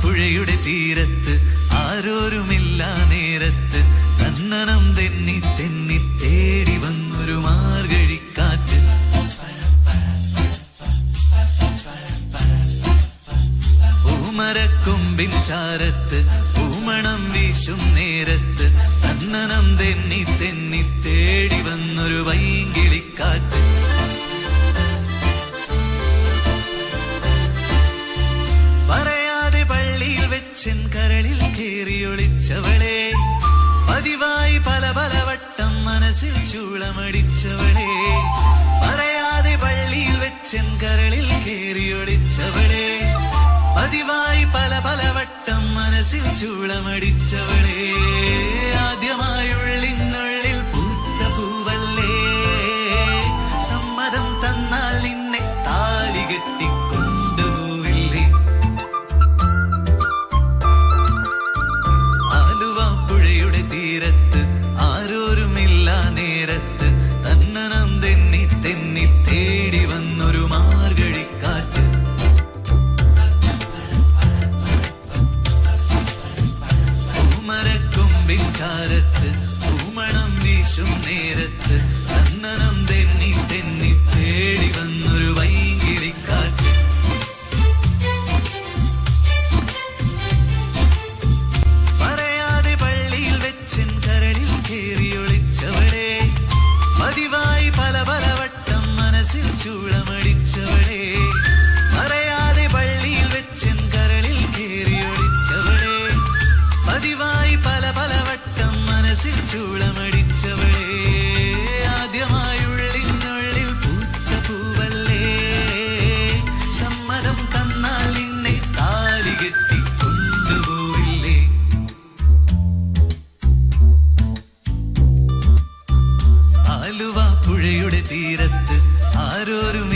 പുഴയുടെ തീരത്ത് ആരോരുമില്ല നേരത്ത് കണ്ണനം തെന്നി തെന്നി തേടി വന്നൊരു മാർഗഴിക്കാറ്റ്. പൂമരക്കൊമ്പിൻ ചാരത്ത് പൂമണം വീശും നേരത്ത് കണ്ണനം തെന്നി തെന്നി തേടി വന്നൊരു വൈകിളിക്കാറ്റ്. പറയാതെ പള്ളിയിൽ വെച്ചൻ കരളിൽ കേറിയൊളിച്ചവളെ, പതിവായി പല പല വട്ടം മനസ്സിൽ ചൂളമടിച്ചവളെ. പറയാതെ പള്ളിയിൽ വെച്ചൻ കരളിൽ കേറിയൊളിച്ചവളെ, പതിവായി പല പല വട്ടം മനസ്സിൽ ചൂളമടിച്ചവളെ. ആദ്യമായുള്ളിനുള്ളിൽ പൂത്ത പൂവല്ലേ, സമ്മതം തന്നാൽ നിന്നെ താലി കെട്ടിക്കൊണ്ടുപോവില്ലേ. ആലുവ പുഴയുടെ തീരത്ത് ആരോരുമില്ല നേരത്ത് തന്നനം തെന്നി തെന്നി തേടി വന്നൊരു മാർഗഴിക്കാറ്റ്. പൂമരക്കൊമ്പിൻ ചാരത്ത് പൂമണം വീശും നേരത്ത് കണ്ണനം തെന്നി തെന്നി തേടി വന്നൊരു വൈകിളിക്കാറ്റ്. പറയാതെ പള്ളിയിൽ വെച്ചൻ കരളിൽ കേറിയൊളിച്ചവളെ, പതിവായി പല പല വട്ടം മനസ്സിൽ ചൂളമടിച്ചവളെ. പറയാതെ പള്ളിയിൽ വെച്ചൻ കരളിൽ കേറിയൊളിച്ചവളെ, പതിവായി പല പല വട്ടം മനസ്സിൽ ചൂളമടിച്ചവളെ. ആദ്യമായുള്ളിനുള്ളിൽ പൂത്ത പൂവല്ലേ, സമ്മതം തന്നാൽ നിന്നെ താലി കെട്ടിക്കൊണ്ടുപോയില്ലേ. ആലുവ പുഴയുടെ തീരത്ത് ആരോരും